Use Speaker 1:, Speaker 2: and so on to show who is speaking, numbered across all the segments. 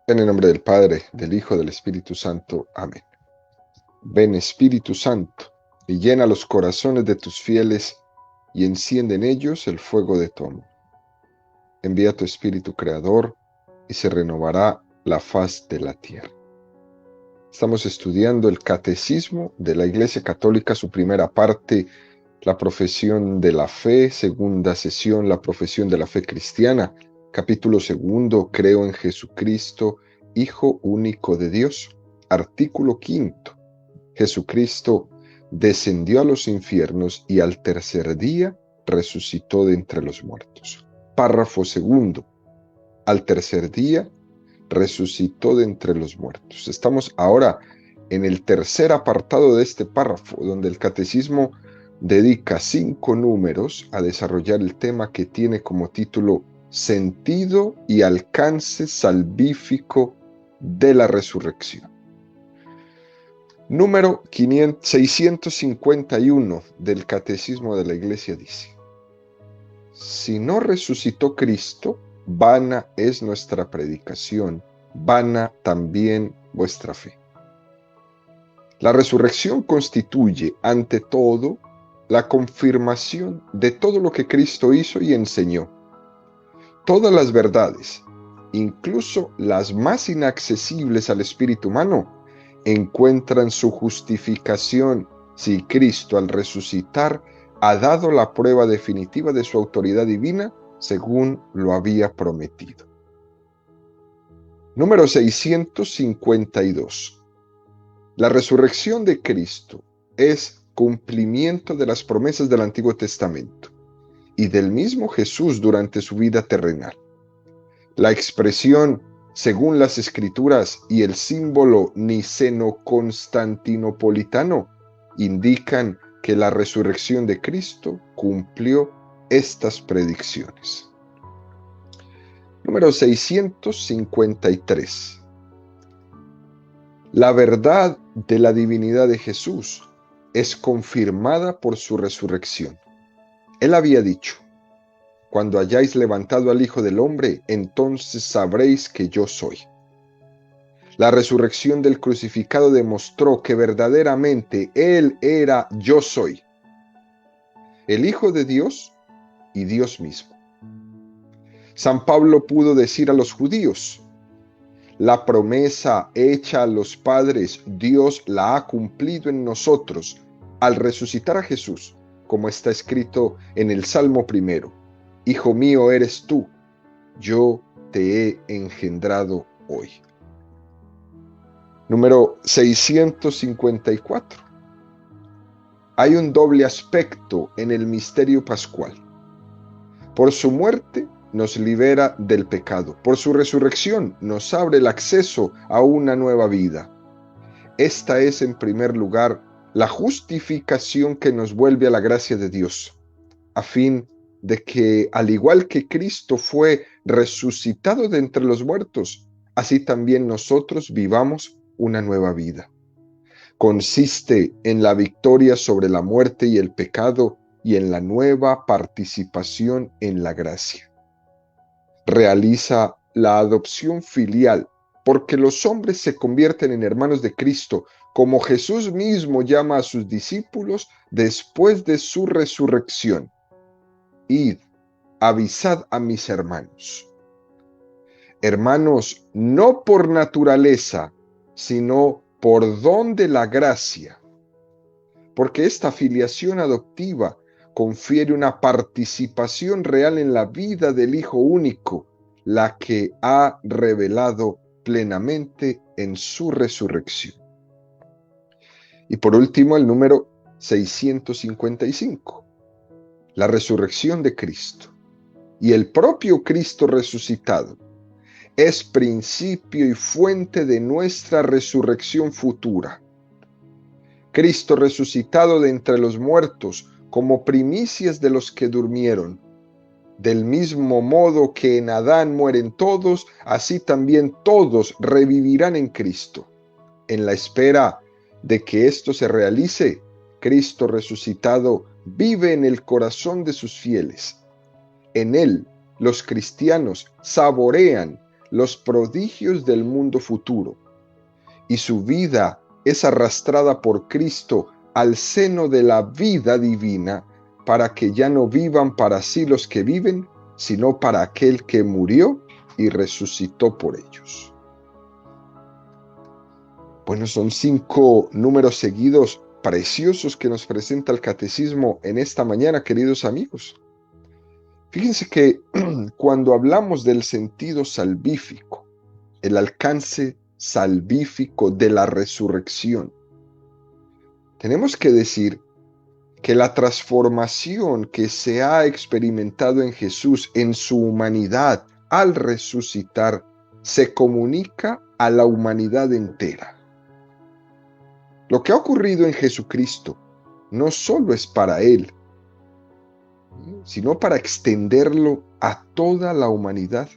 Speaker 1: En el nombre del Padre, del Hijo, del Espíritu Santo. Amén. Ven, Espíritu Santo, y llena los corazones de tus fieles, y enciende en ellos el fuego de tu amor. Envía tu Espíritu Creador, y se renovará la faz de la tierra. Estamos estudiando el Catecismo de la Iglesia Católica, su primera parte, la profesión de la fe, segunda sesión, la profesión de la fe cristiana, capítulo segundo, creo en Jesucristo, Hijo único de Dios, artículo quinto, Jesucristo descendió a los infiernos y al tercer día resucitó de entre los muertos. Párrafo segundo, al tercer día resucitó de entre los muertos. Estamos ahora en el tercer apartado de este párrafo, donde el catecismo dedica 5 números a desarrollar el tema que tiene como título Sentido y alcance salvífico de la resurrección. Número 651 del Catecismo de la Iglesia dice: si no resucitó Cristo, vana es nuestra predicación, vana también vuestra fe. La resurrección constituye, ante todo, la confirmación de todo lo que Cristo hizo y enseñó. Todas las verdades, incluso las más inaccesibles al espíritu humano, encuentran su justificación si Cristo, al resucitar, ha dado la prueba definitiva de su autoridad divina según lo había prometido. Número 652. La resurrección de Cristo es cumplimiento de las promesas del Antiguo Testamento y del mismo Jesús durante su vida terrenal. La expresión según las Escrituras y el símbolo niceno-constantinopolitano indican que la resurrección de Cristo cumplió estas predicciones. Número 653. La verdad de la divinidad de Jesús es confirmada por su resurrección. Él había dicho: cuando hayáis levantado al Hijo del Hombre, entonces sabréis que yo soy. La resurrección del crucificado demostró que verdaderamente Él era yo soy, el Hijo de Dios y Dios mismo. San Pablo pudo decir a los judíos: la promesa hecha a los padres, Dios la ha cumplido en nosotros al resucitar a Jesús, como está escrito en el Salmo 1. Hijo mío eres tú, yo te he engendrado hoy. Número 654. Hay un doble aspecto en el misterio pascual. Por su muerte nos libera del pecado. Por su resurrección nos abre el acceso a una nueva vida. Esta es, en primer lugar, la justificación que nos vuelve a la gracia de Dios, a fin de que, al igual que Cristo fue resucitado de entre los muertos, así también nosotros vivamos una nueva vida. Consiste en la victoria sobre la muerte y el pecado y en la nueva participación en la gracia. Realiza la adopción filial, porque los hombres se convierten en hermanos de Cristo, como Jesús mismo llama a sus discípulos después de su resurrección. Id, avisad a mis hermanos. Hermanos, no por naturaleza, sino por don de la gracia, porque esta filiación adoptiva confiere una participación real en la vida del Hijo único, la que ha revelado plenamente en su resurrección. Y por último, el número 655, la resurrección de Cristo y el propio Cristo resucitado es principio y fuente de nuestra resurrección futura. Cristo resucitado de entre los muertos como primicias de los que durmieron. Del mismo modo que en Adán mueren todos, así también todos revivirán en Cristo. En la espera de que esto se realice, Cristo resucitado vive en el corazón de sus fieles. En Él, los cristianos saborean los prodigios del mundo futuro, y su vida es arrastrada por Cristo al seno de la vida divina, para que ya no vivan para sí los que viven, sino para aquel que murió y resucitó por ellos. Bueno, son 5 números seguidos preciosos que nos presenta el catecismo en esta mañana, queridos amigos. Fíjense que cuando hablamos del sentido salvífico, el alcance salvífico de la resurrección, tenemos que decir que la transformación que se ha experimentado en Jesús en su humanidad al resucitar se comunica a la humanidad entera. Lo que ha ocurrido en Jesucristo no solo es para Él, sino para extenderlo a toda la humanidad.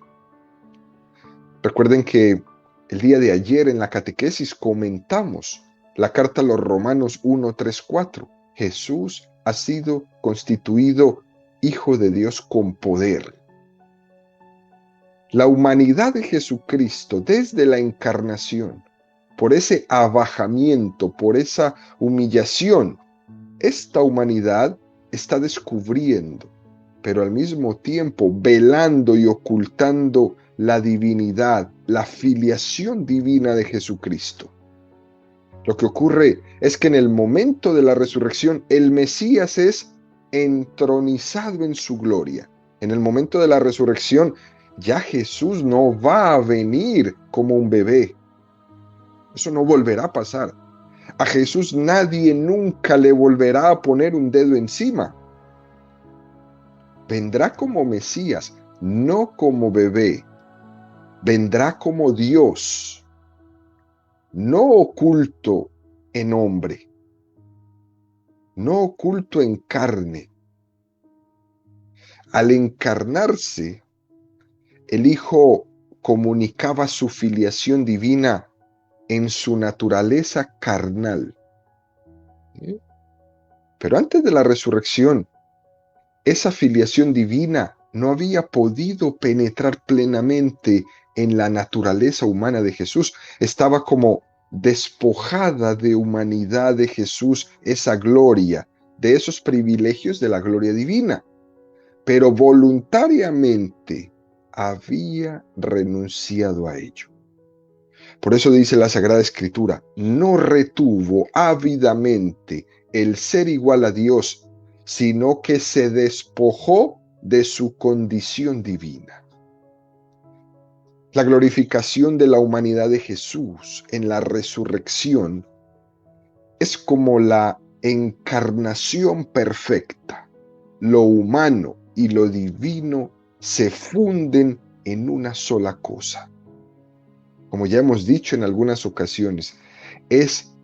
Speaker 1: Recuerden que el día de ayer en la catequesis comentamos la carta a los Romanos 1, 3, 4. Jesús ha sido constituido Hijo de Dios con poder. La humanidad de Jesucristo desde la encarnación, por ese abajamiento, por esa humillación, esta humanidad está descubriendo, pero al mismo tiempo velando y ocultando la divinidad, la filiación divina de Jesucristo. Lo que ocurre es que en el momento de la resurrección, el Mesías es entronizado en su gloria. En el momento de la resurrección, ya Jesús no va a venir como un bebé. Eso no volverá a pasar. A Jesús nadie nunca le volverá a poner un dedo encima. Vendrá como Mesías, no como bebé. Vendrá como Dios, no oculto en hombre, no oculto en carne. Al encarnarse, el Hijo comunicaba su filiación divina en su naturaleza carnal. Pero antes de la resurrección, esa filiación divina no había podido penetrar plenamente en la naturaleza humana de Jesús. Estaba como despojada de humanidad de Jesús esa gloria, de esos privilegios de la gloria divina. Pero voluntariamente había renunciado a ello. Por eso dice la Sagrada Escritura, no retuvo ávidamente el ser igual a Dios, sino que se despojó de su condición divina. La glorificación de la humanidad de Jesús en la resurrección es como la encarnación perfecta. Lo humano y lo divino se funden en una sola cosa. Como ya hemos dicho en algunas ocasiones, es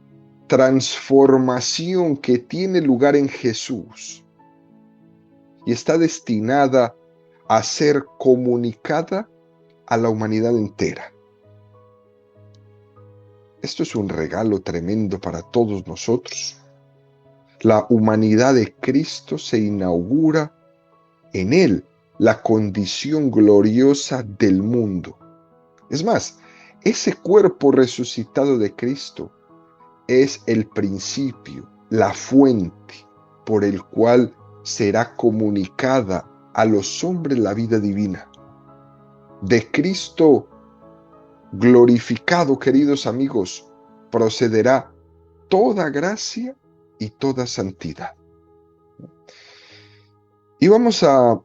Speaker 1: transformación que tiene lugar en Jesús y está destinada a ser comunicada a la humanidad entera. Esto es un regalo tremendo para todos nosotros. La humanidad de Cristo se inaugura en Él, la condición gloriosa del mundo. Es más, ese cuerpo resucitado de Cristo es el principio, la fuente por el cual será comunicada a los hombres la vida divina. De Cristo glorificado, queridos amigos, procederá toda gracia y toda santidad. Y vamos a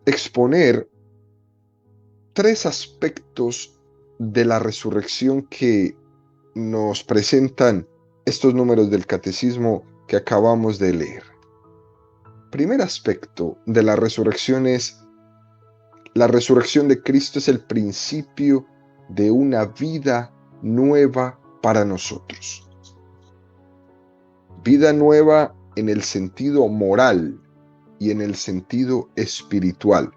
Speaker 1: exponer 3 aspectos de la resurrección que nos presentan estos números del catecismo que acabamos de leer. Primer aspecto de la resurrección es: la resurrección de Cristo es el principio de una vida nueva para nosotros. Vida nueva en el sentido moral y en el sentido espiritual,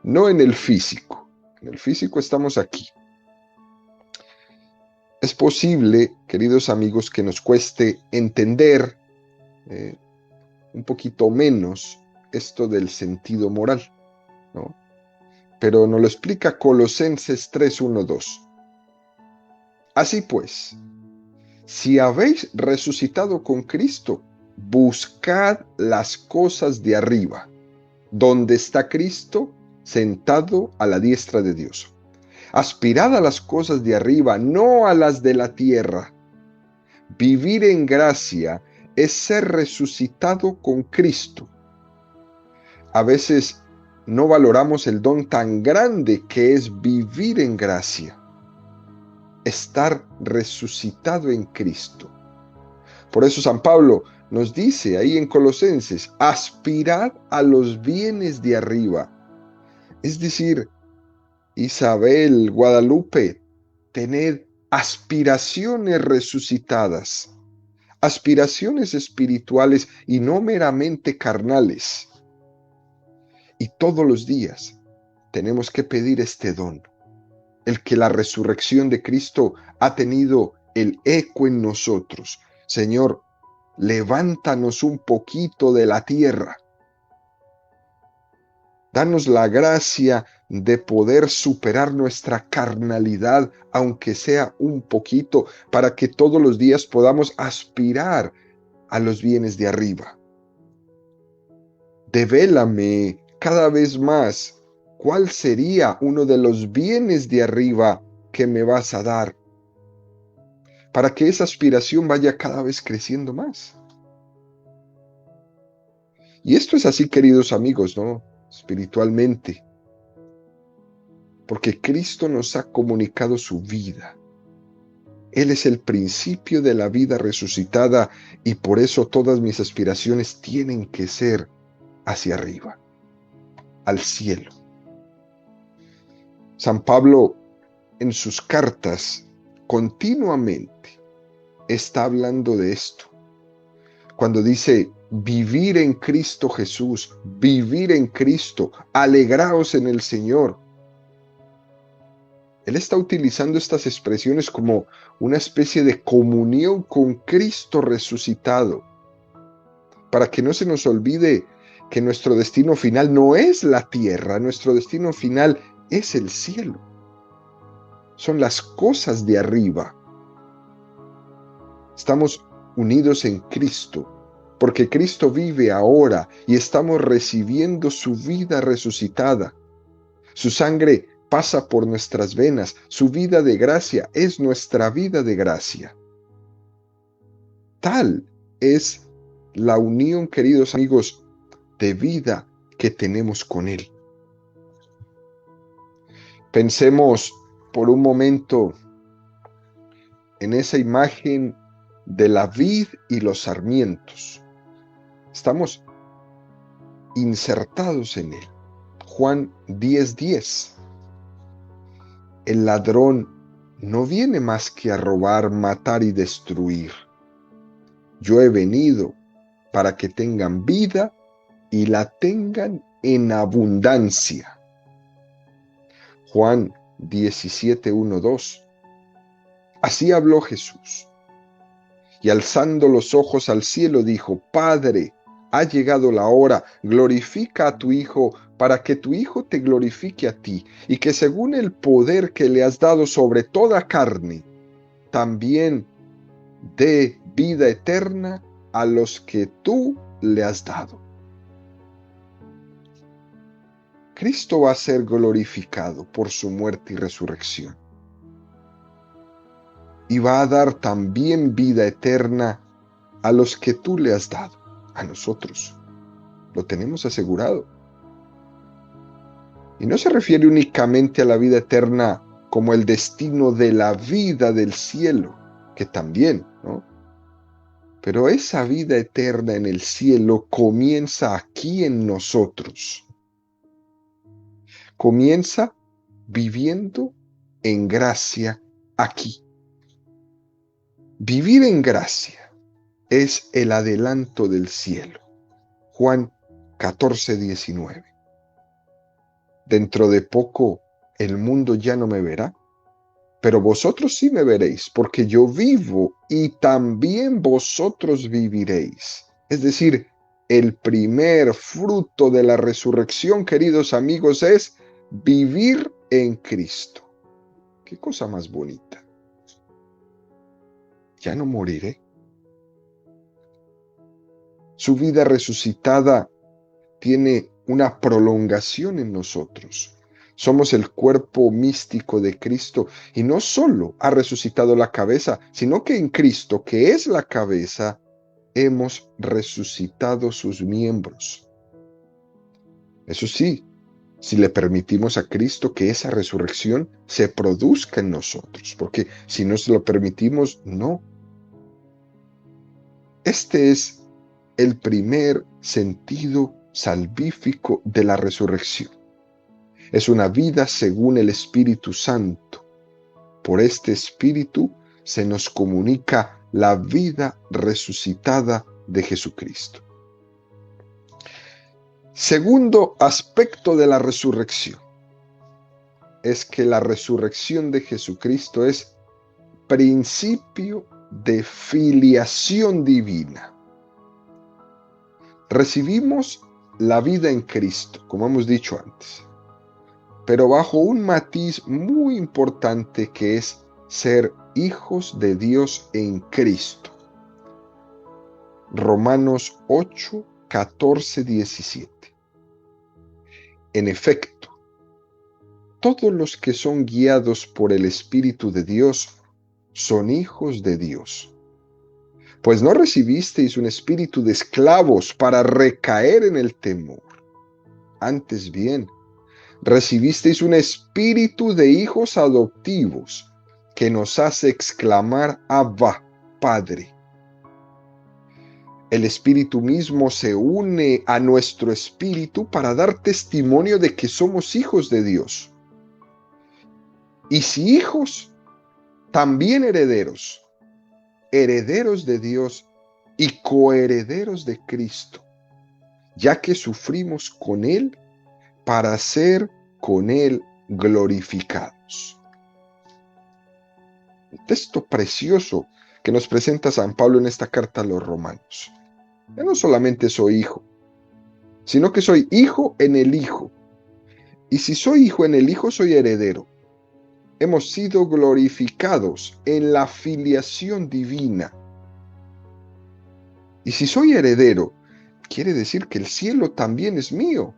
Speaker 1: no en el físico. En el físico estamos aquí. Es posible, queridos amigos, que nos cueste entender un poquito menos esto del sentido moral, ¿no? pero nos lo explica Colosenses 3:1-2. Así pues, si habéis resucitado con Cristo, buscad las cosas de arriba, donde está Cristo sentado a la diestra de Dios. Aspirad a las cosas de arriba, no a las de la tierra. Vivir en gracia es ser resucitado con Cristo. A veces no valoramos el don tan grande que es vivir en gracia, estar resucitado en Cristo. Por eso San Pablo nos dice ahí en Colosenses, aspirad a los bienes de arriba. Es decir, Isabel, Guadalupe, tened aspiraciones resucitadas, aspiraciones espirituales y no meramente carnales. Y todos los días tenemos que pedir este don, el que la resurrección de Cristo ha tenido el eco en nosotros. Señor, levántanos un poquito de la tierra. Danos la gracia de poder superar nuestra carnalidad, aunque sea un poquito, para que todos los días podamos aspirar a los bienes de arriba. Devélame cada vez más cuál sería uno de los bienes de arriba que me vas a dar, para que esa aspiración vaya cada vez creciendo más. Y esto es así, queridos amigos, ¿no? Espiritualmente, porque Cristo nos ha comunicado su vida. Él es el principio de la vida resucitada y por eso todas mis aspiraciones tienen que ser hacia arriba, al cielo. San Pablo en sus cartas continuamente está hablando de esto. Cuando dice vivir en Cristo Jesús, vivir en Cristo, alegraos en el Señor. Él está utilizando estas expresiones como una especie de comunión con Cristo resucitado, para que no se nos olvide que nuestro destino final no es la tierra, nuestro destino final es el cielo. Son las cosas de arriba. Estamos unidos en Cristo, porque Cristo vive ahora y estamos recibiendo su vida resucitada. Su sangre pasa por nuestras venas, su vida de gracia es nuestra vida de gracia. Tal es la unión, queridos amigos, de vida que tenemos con Él. Pensemos por un momento en esa imagen de la vid y los sarmientos. Estamos insertados en él. Juan 10:10. El ladrón no viene más que a robar, matar y destruir. Yo he venido para que tengan vida y la tengan en abundancia. Juan 17:1-2. Así habló Jesús. Y alzando los ojos al cielo dijo, Padre, ha llegado la hora, glorifica a tu Hijo, para que tu Hijo te glorifique a ti, y que según el poder que le has dado sobre toda carne, también dé vida eterna a los que tú le has dado. Cristo va a ser glorificado por su muerte y resurrección. Y va a dar también vida eterna a los que tú le has dado, a nosotros. Lo tenemos asegurado. Y no se refiere únicamente a la vida eterna como el destino de la vida del cielo, que también, ¿no? Pero esa vida eterna en el cielo comienza aquí en nosotros. Comienza viviendo en gracia aquí. Vivir en gracia es el adelanto del cielo. Juan 14:19. Dentro de poco el mundo ya no me verá, pero vosotros sí me veréis, porque yo vivo y también vosotros viviréis. Es decir, el primer fruto de la resurrección, queridos amigos, es vivir en Cristo. Qué cosa más bonita. Ya no moriré. Su vida resucitada tiene una prolongación en nosotros. Somos el cuerpo místico de Cristo y no solo ha resucitado la cabeza, sino que en Cristo, que es la cabeza, hemos resucitado sus miembros. Eso sí, si le permitimos a Cristo que esa resurrección se produzca en nosotros, porque si no se lo permitimos, no. Este es el primer sentido salvífico de la resurrección. Es una vida según el Espíritu Santo. Por este Espíritu se nos comunica la vida resucitada de Jesucristo. Segundo aspecto de la resurrección es que la resurrección de Jesucristo es principio de filiación divina. Recibimos la vida en Cristo, como hemos dicho antes, pero bajo un matiz muy importante que es ser hijos de Dios en Cristo. Romanos 8, 14, 17. En efecto, todos los que son guiados por el Espíritu de Dios son hijos de Dios. Pues no recibisteis un espíritu de esclavos para recaer en el temor. Antes bien, recibisteis un espíritu de hijos adoptivos que nos hace exclamar: Abba, Padre. El Espíritu mismo se une a nuestro espíritu para dar testimonio de que somos hijos de Dios. Y si hijos, también herederos, herederos de Dios y coherederos de Cristo, ya que sufrimos con Él para ser con Él glorificados. Un texto precioso que nos presenta San Pablo en esta carta a los romanos. Yo no solamente soy hijo, sino que soy hijo en el Hijo. Y si soy hijo en el Hijo, soy heredero. Hemos sido glorificados en la filiación divina. Y si soy heredero, quiere decir que el cielo también es mío.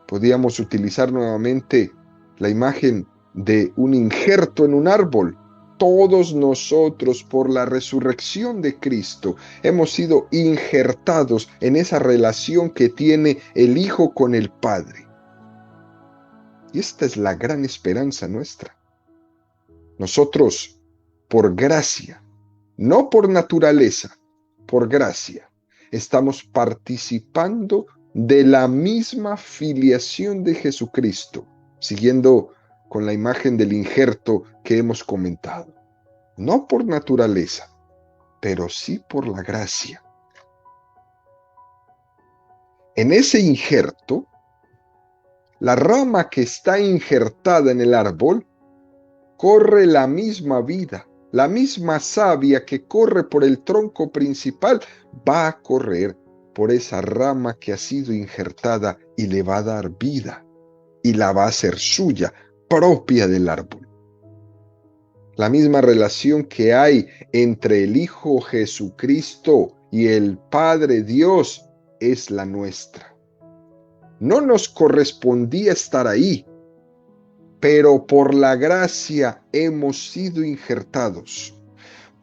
Speaker 1: Podríamos utilizar nuevamente la imagen de un injerto en un árbol. Todos nosotros, por la resurrección de Cristo, hemos sido injertados en esa relación que tiene el Hijo con el Padre. Y esta es la gran esperanza nuestra. Nosotros, por gracia, no por naturaleza, por gracia, estamos participando de la misma filiación de Jesucristo, siguiendo con la imagen del injerto que hemos comentado. No por naturaleza, pero sí por la gracia. En ese injerto, la rama que está injertada en el árbol corre la misma vida. La misma savia que corre por el tronco principal va a correr por esa rama que ha sido injertada y le va a dar vida y la va a hacer suya, propia del árbol. La misma relación que hay entre el Hijo Jesucristo y el Padre Dios es la nuestra. No nos correspondía estar ahí, pero por la gracia hemos sido injertados.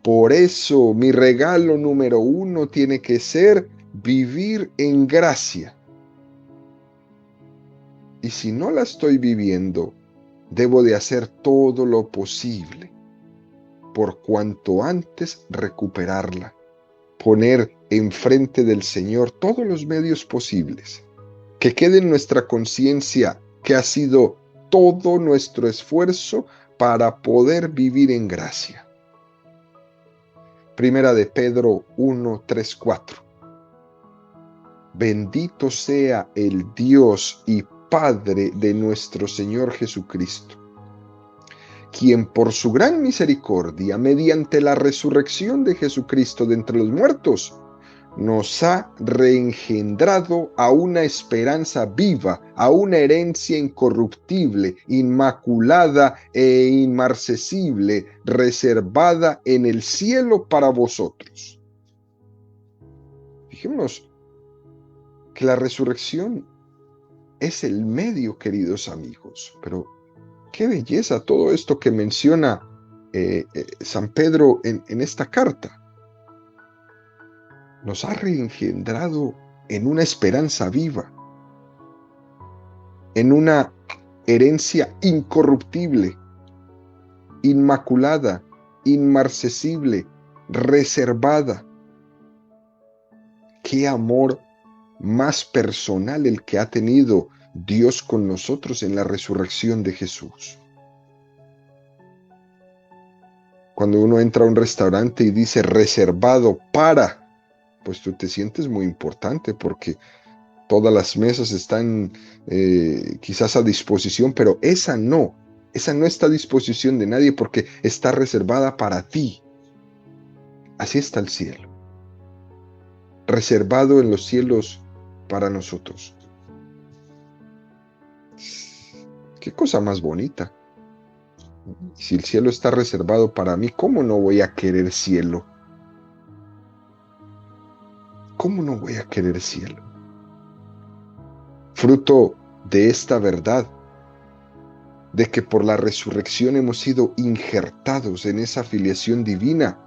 Speaker 1: Por eso mi regalo número 1 tiene que ser vivir en gracia. Y si no la estoy viviendo, debo de hacer todo lo posible por cuanto antes recuperarla, poner enfrente del Señor todos los medios posibles, que quede en nuestra conciencia que ha sido todo nuestro esfuerzo para poder vivir en gracia. Primera de Pedro 1, 3, 4. Bendito sea el Dios y Padre de nuestro Señor Jesucristo, quien por su gran misericordia, mediante la resurrección de Jesucristo de entre los muertos, nos ha reengendrado a una esperanza viva, a una herencia incorruptible, inmaculada e inmarcesible, reservada en el cielo para vosotros. Fijémonos que la resurrección es el medio, queridos amigos, pero qué belleza todo esto que menciona San Pedro en esta carta. Nos ha reengendrado en una esperanza viva, en una herencia incorruptible, inmaculada, inmarcesible, reservada. Qué amor más personal el que ha tenido Dios con nosotros en la resurrección de Jesús. Cuando uno entra a un restaurante y dice reservado para, pues tú te sientes muy importante porque todas las mesas están quizás a disposición, pero esa no está a disposición de nadie porque está reservada para ti. Así está el cielo, reservado en los cielos para nosotros. Qué cosa más bonita. Si el cielo está reservado para mí, ¿cómo no voy a querer cielo? ¿Cómo no voy a querer cielo? Fruto de esta verdad, de que por la resurrección hemos sido injertados en esa filiación divina.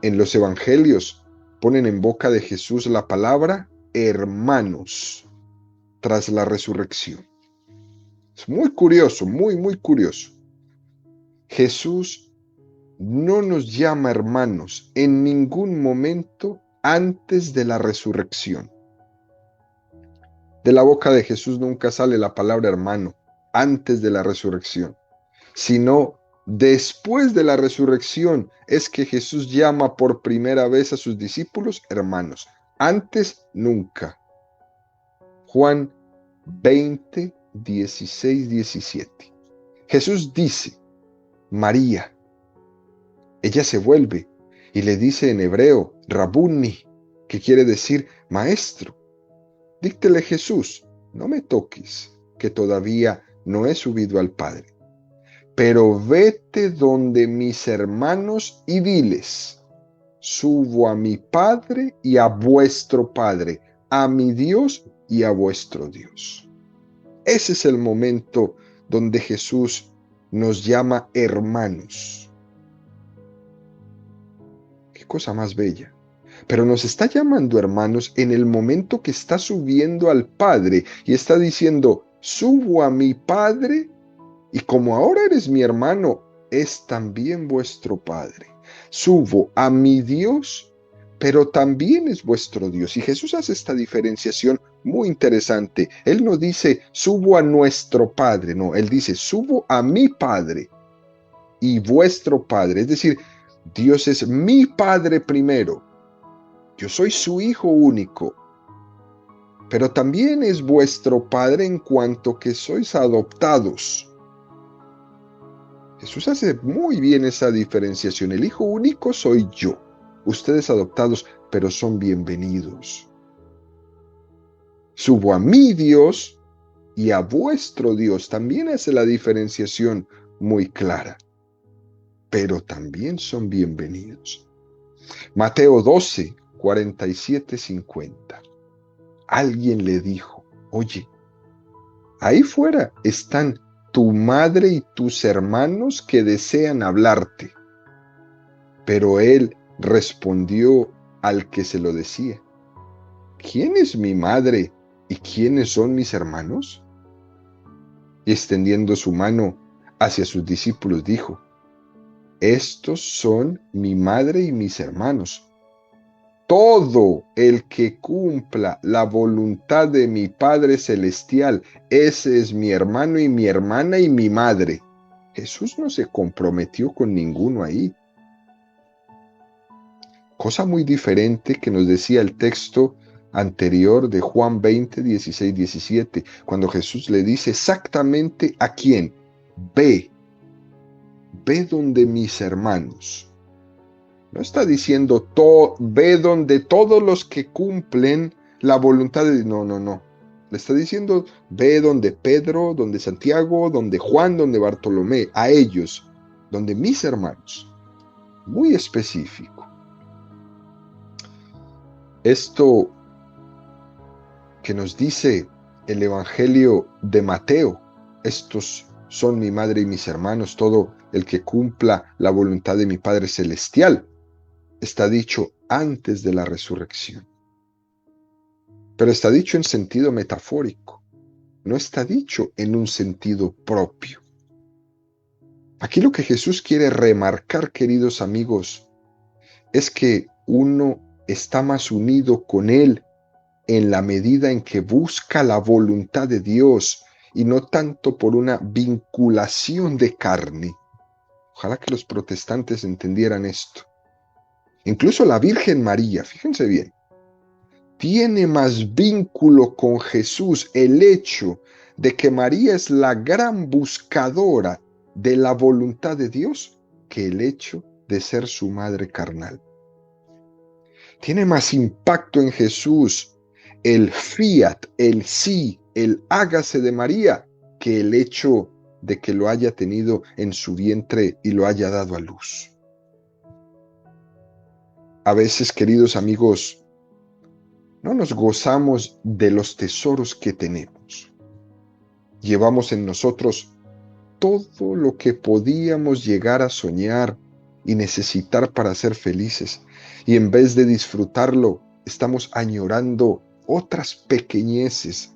Speaker 1: En los evangelios ponen en boca de Jesús la palabra hermanos tras la resurrección. Es muy curioso, muy curioso. Jesús no nos llama hermanos en ningún momento antes de la resurrección. De la boca de Jesús nunca sale la palabra hermano antes de la resurrección, sino después de la resurrección es que Jesús llama por primera vez a sus discípulos hermanos. Antes nunca. Juan 20, 16, 17. Jesús dice, María. Ella se vuelve y le dice en hebreo, Rabuni, que quiere decir maestro. Díctele Jesús, no me toques, que todavía no he subido al Padre. Pero vete donde mis hermanos y diles, subo a mi Padre y a vuestro Padre, a mi Dios y a vuestro Dios. Ese es el momento donde Jesús nos llama hermanos. Qué cosa más bella. Pero nos está llamando hermanos en el momento que está subiendo al Padre y está diciendo, subo a mi Padre y como ahora eres mi hermano, es también vuestro Padre. Subo a mi Dios, pero también es vuestro Dios. Y Jesús hace esta diferenciación muy interesante. Él no dice, subo a nuestro Padre, no, Él dice, subo a mi Padre y vuestro Padre. Es decir, Dios es mi Padre primero. Yo soy su Hijo único, pero también es vuestro Padre en cuanto que sois adoptados. Jesús hace muy bien esa diferenciación. El Hijo único soy yo. Ustedes adoptados, pero son bienvenidos. Subo a mi Dios y a vuestro Dios. También hace la diferenciación muy clara. Pero también son bienvenidos. Mateo 12, 47, 50. Alguien le dijo, oye, ahí fuera están tu madre y tus hermanos que desean hablarte. Pero él respondió al que se lo decía, ¿quién es mi madre y quiénes son mis hermanos? Y extendiendo su mano hacia sus discípulos dijo, estos son mi madre y mis hermanos. Todo el que cumpla la voluntad de mi Padre Celestial, ese es mi hermano y mi hermana y mi madre. Jesús no se comprometió con ninguno ahí. Cosa muy diferente que nos decía el texto anterior de Juan 20, 16, 17, cuando Jesús le dice exactamente a quién, ve donde mis hermanos. No está diciendo, ve donde todos los que cumplen la voluntad de Dios. No, no, no. Le está diciendo, ve donde Pedro, donde Santiago, donde Juan, donde Bartolomé, a ellos, donde mis hermanos. Muy específico. Esto que nos dice el Evangelio de Mateo, estos son mi madre y mis hermanos, todo el que cumpla la voluntad de mi Padre Celestial, está dicho antes de la resurrección. Pero está dicho en sentido metafórico, no está dicho en un sentido propio. Aquí lo que Jesús quiere remarcar, queridos amigos, es que uno está más unido con Él en la medida en que busca la voluntad de Dios y no tanto por una vinculación de carne. Ojalá que los protestantes entendieran esto. Incluso la Virgen María, fíjense bien, tiene más vínculo con Jesús el hecho de que María es la gran buscadora de la voluntad de Dios que el hecho de ser su madre carnal. Tiene más impacto en Jesús el fiat, el sí, el hágase de María, que el hecho de que lo haya tenido en su vientre y lo haya dado a luz. A veces, queridos amigos, no nos gozamos de los tesoros que tenemos. Llevamos en nosotros todo lo que podíamos llegar a soñar y necesitar para ser felices. Y en vez de disfrutarlo, estamos añorando otras pequeñeces,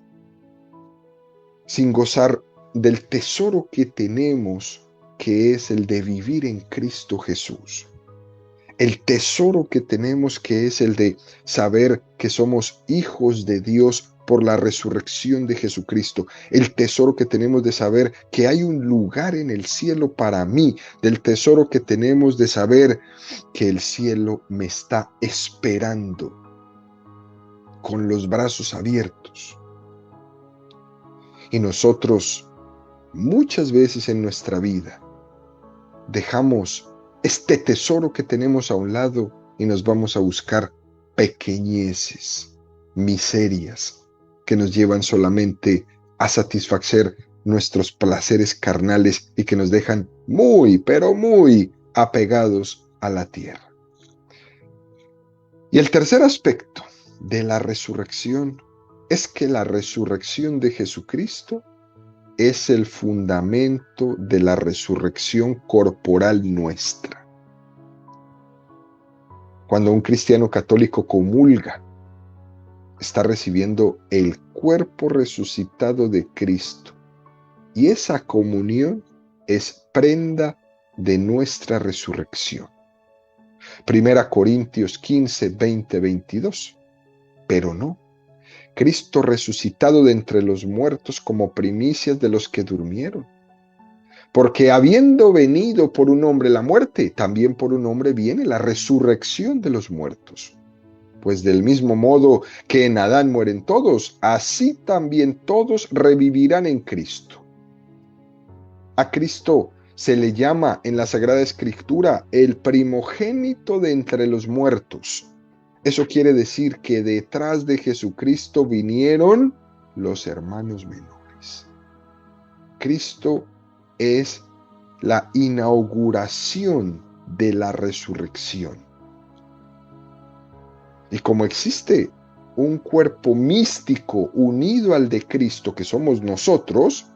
Speaker 1: sin gozar del tesoro que tenemos, que es el de vivir en Cristo Jesús. El tesoro que tenemos, que es el de saber que somos hijos de Dios por la resurrección de Jesucristo. El tesoro que tenemos de saber que hay un lugar en el cielo para mí. Del tesoro que tenemos de saber que el cielo me está esperando con los brazos abiertos. Y nosotros, muchas veces en nuestra vida, dejamos este tesoro que tenemos a un lado y nos vamos a buscar pequeñeces, miserias, que nos llevan solamente a satisfacer nuestros placeres carnales y que nos dejan muy, pero muy apegados a la tierra. Y el tercer aspecto de la resurrección es que la resurrección de Jesucristo es el fundamento de la resurrección corporal nuestra. Cuando un cristiano católico comulga, está recibiendo el cuerpo resucitado de Cristo, y esa comunión es prenda de nuestra resurrección. 1 Corintios 15, 20, 22. Pero no. Cristo resucitado de entre los muertos como primicias de los que durmieron. Porque habiendo venido por un hombre la muerte, también por un hombre viene la resurrección de los muertos. Pues del mismo modo que en Adán mueren todos, así también todos revivirán en Cristo. A Cristo se le llama en la Sagrada Escritura el primogénito de entre los muertos. Eso quiere decir que detrás de Jesucristo vinieron los hermanos menores. Cristo es la inauguración de la resurrección. Y como existe un cuerpo místico unido al de Cristo, que somos nosotros,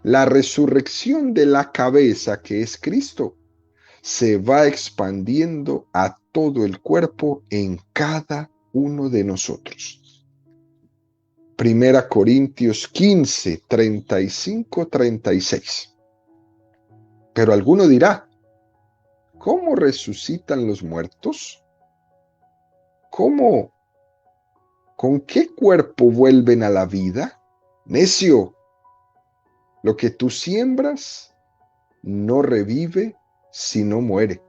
Speaker 1: la resurrección de la cabeza, que es Cristo, se va expandiendo a todo el cuerpo en cada uno de nosotros. 1 Corintios 15, 35, 36. Pero alguno dirá, ¿cómo resucitan los muertos? ¿Cómo? ¿Con qué cuerpo vuelven a la vida? Necio, lo que tú siembras no revive sino muere.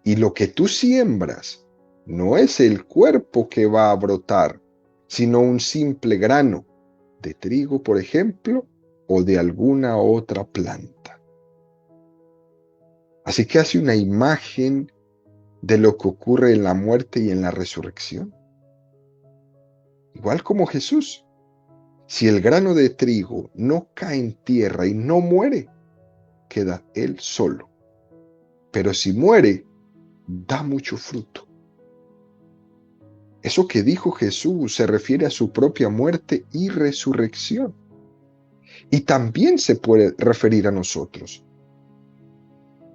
Speaker 1: Y lo que tú siembras no es el cuerpo que va a brotar, sino un simple grano de trigo, por ejemplo, o de alguna otra planta. Así que hace una imagen de lo que ocurre en la muerte y en la resurrección. Igual como Jesús, si el grano de trigo no cae en tierra y no muere, queda él solo. Pero si muere, da mucho fruto. Eso que dijo Jesús se refiere a su propia muerte y resurrección. Y también se puede referir a nosotros.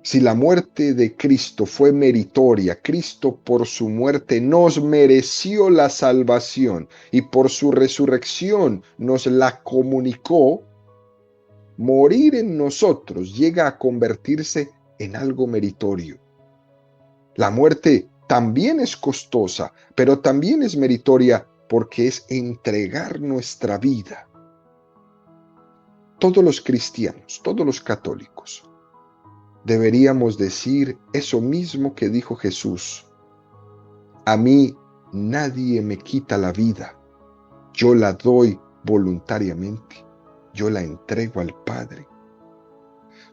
Speaker 1: Si la muerte de Cristo fue meritoria, Cristo por su muerte nos mereció la salvación y por su resurrección nos la comunicó, morir en nosotros llega a convertirse en algo meritorio. La muerte también es costosa, pero también es meritoria porque es entregar nuestra vida. Todos los cristianos, todos los católicos, deberíamos decir eso mismo que dijo Jesús. A mí nadie me quita la vida, yo la doy voluntariamente, yo la entrego al Padre.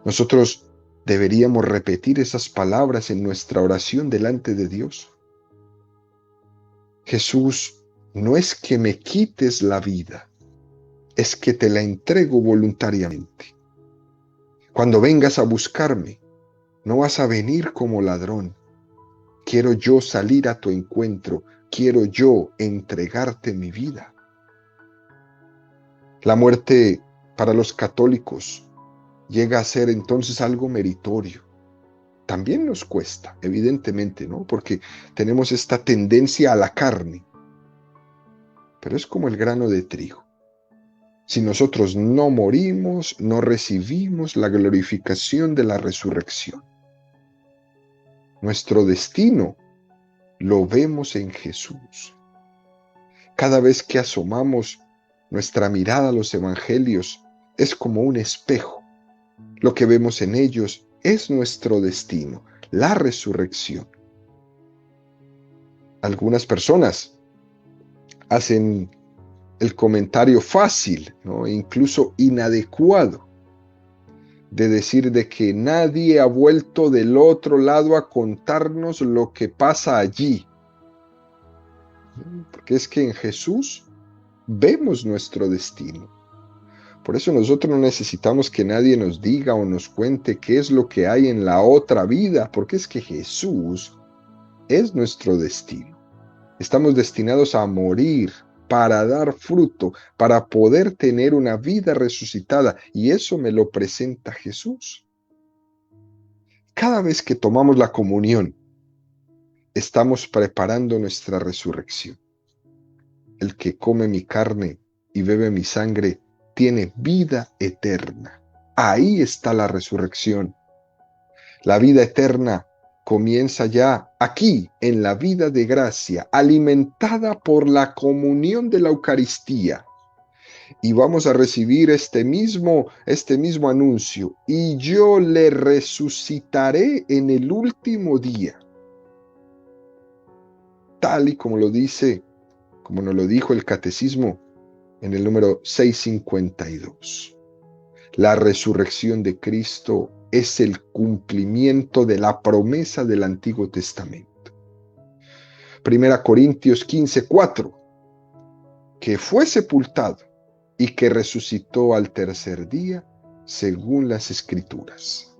Speaker 1: Nosotros deberíamos repetir esas palabras en nuestra oración delante de Dios. Jesús, no es que me quites la vida, es que te la entrego voluntariamente. Cuando vengas a buscarme, no vas a venir como ladrón. Quiero yo salir a tu encuentro, quiero yo entregarte mi vida. La muerte para los católicos llega a ser entonces algo meritorio. También nos cuesta, evidentemente, ¿no? Porque tenemos esta tendencia a la carne. Pero es como el grano de trigo. Si nosotros no morimos, no recibimos la glorificación de la resurrección. Nuestro destino lo vemos en Jesús. Cada vez que asomamos nuestra mirada a los evangelios, es como un espejo. Lo que vemos en ellos es nuestro destino, la resurrección. Algunas personas hacen el comentario fácil, ¿no? E incluso inadecuado, de decir de que nadie ha vuelto del otro lado a contarnos lo que pasa allí. Porque es que en Jesús vemos nuestro destino. Por eso nosotros no necesitamos que nadie nos diga o nos cuente qué es lo que hay en la otra vida, porque es que Jesús es nuestro destino. Estamos destinados a morir para dar fruto, para poder tener una vida resucitada, y eso me lo presenta Jesús. Cada vez que tomamos la comunión, estamos preparando nuestra resurrección. El que come mi carne y bebe mi sangre tiene vida eterna. Ahí está la resurrección. La vida eterna comienza ya aquí, en la vida de gracia, alimentada por la comunión de la Eucaristía. Y vamos a recibir este mismo anuncio. Y yo le resucitaré en el último día. Tal y como lo dice, como nos lo dijo el Catecismo en el número 652. La resurrección de Cristo es el cumplimiento de la promesa del Antiguo Testamento. 1 Corintios 15:4, que fue sepultado y que resucitó al tercer día, según las Escrituras.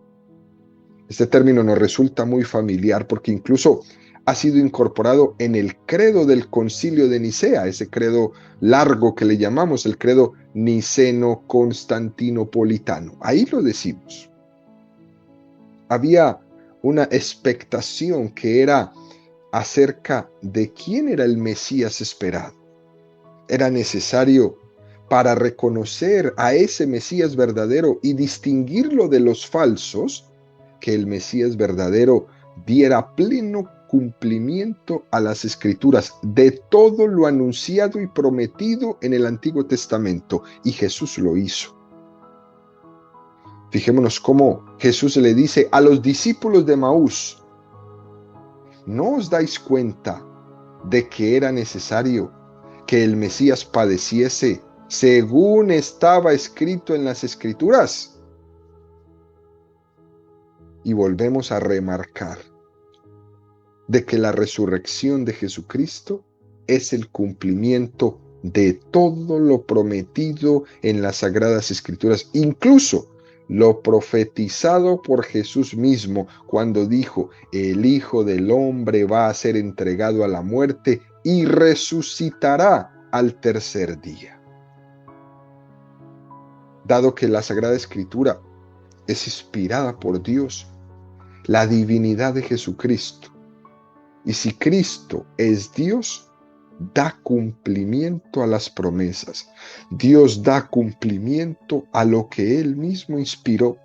Speaker 1: Este término nos resulta muy familiar porque incluso ha sido incorporado en el credo del Concilio de Nicea, ese credo largo que le llamamos el credo niceno-constantinopolitano. Ahí lo decimos. Había una expectación que era acerca de quién era el Mesías esperado. Era necesario, para reconocer a ese Mesías verdadero y distinguirlo de los falsos, que el Mesías verdadero diera pleno cumplimiento a las Escrituras de todo lo anunciado y prometido en el Antiguo Testamento, y Jesús lo hizo. Fijémonos cómo Jesús le dice a los discípulos de Emaús: ¿no os dais cuenta de que era necesario que el Mesías padeciese según estaba escrito en las Escrituras? Y volvemos a remarcar: de que la resurrección de Jesucristo es el cumplimiento de todo lo prometido en las Sagradas Escrituras, incluso lo profetizado por Jesús mismo cuando dijo: el Hijo del Hombre va a ser entregado a la muerte y resucitará al tercer día. Dado que la Sagrada Escritura es inspirada por Dios, la divinidad de Jesucristo, y si Cristo es Dios, da cumplimiento a las promesas. Dios da cumplimiento a lo que Él mismo inspiró.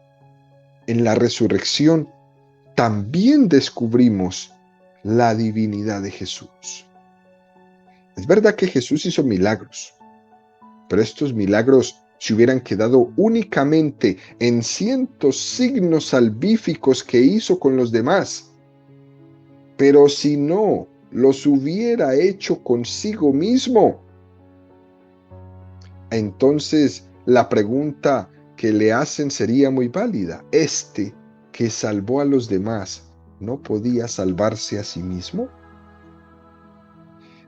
Speaker 1: En la resurrección también descubrimos la divinidad de Jesús. Es verdad que Jesús hizo milagros, pero estos milagros se hubieran quedado únicamente en cientos signos salvíficos que hizo con los demás. Pero si no los hubiera hecho consigo mismo, entonces la pregunta que le hacen sería muy válida. ¿Este que salvó a los demás no podía salvarse a sí mismo?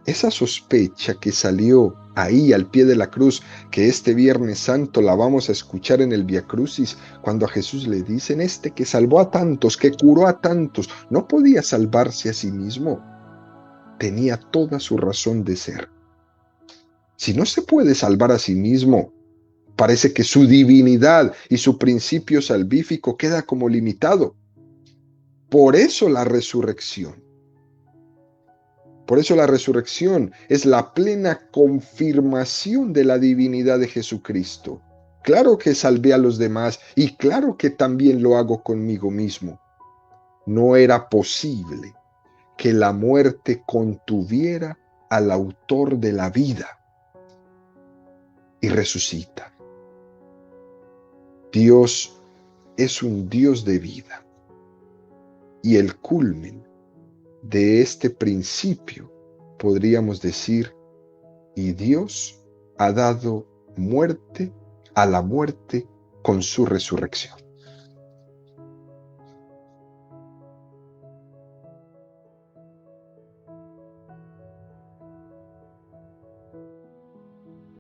Speaker 1: Esa sospecha que salió ahí al pie de la cruz, que este Viernes Santo la vamos a escuchar en el Vía Crucis, cuando a Jesús le dicen: este que salvó a tantos, que curó a tantos, ¿no podía salvarse a sí mismo? Tenía toda su razón de ser. Si no se puede salvar a sí mismo, parece que su divinidad y su principio salvífico queda como limitado. Por eso la resurrección. Por eso la resurrección es la plena confirmación de la divinidad de Jesucristo. Claro que salvé a los demás y claro que también lo hago conmigo mismo. No era posible que la muerte contuviera al autor de la vida, y resucita. Dios es un Dios de vida, y el culmen de este principio podríamos decir: y Dios ha dado muerte a la muerte con su resurrección.